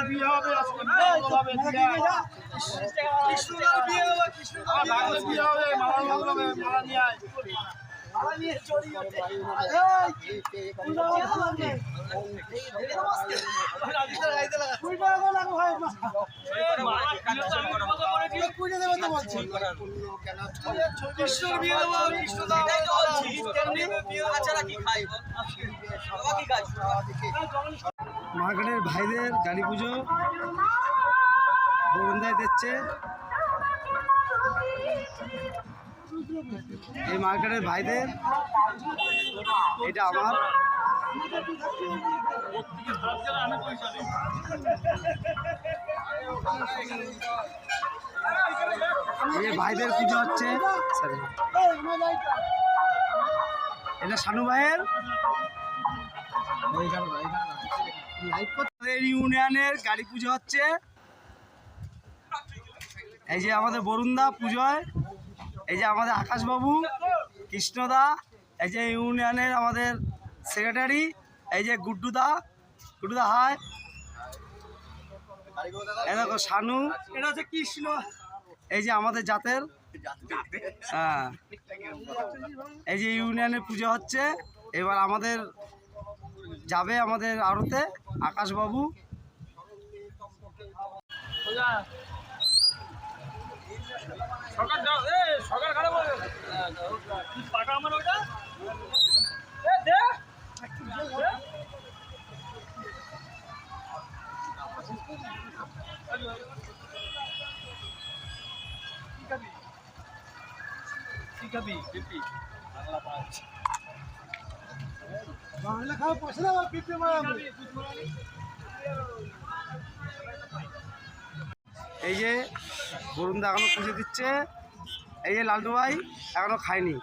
বিয়ে হবে মালা নিয়ে আয় মার্কেটের ভাইদের গাড়ি পুজো বরুন্দায় দিচ্ছে। এই মার্কেটের ভাইদের, এটা আমার এই ভাইদের পুজো হচ্ছে। এটা শানু ভাইয়ের ইউনিয়নের গাড়ি পুজো হচ্ছে। এই যে আমাদের বরুণদা পুজোয়, এই যে আমাদের আকাশবাবু, কৃষ্ণদা, এই যে ইউনিয়নের আমাদের সেক্রেটারি, এই যে গুড্ডুদা হায়, এই দেখো শানু, এটা হচ্ছে কৃষ্ণ, এই যে আমাদের জাতের, হ্যাঁ এই যে ইউনিয়নের পুজো হচ্ছে। এবার আমাদের যাবে আমাদের আড়তে আকাশবাবু। বাংলা খাওয়া পয়সা না পিপে মারাবো। এই যে বরুণদা এখনো পুজো দিচ্ছে। এই যে লালটু ভাই এখনো খায়নি।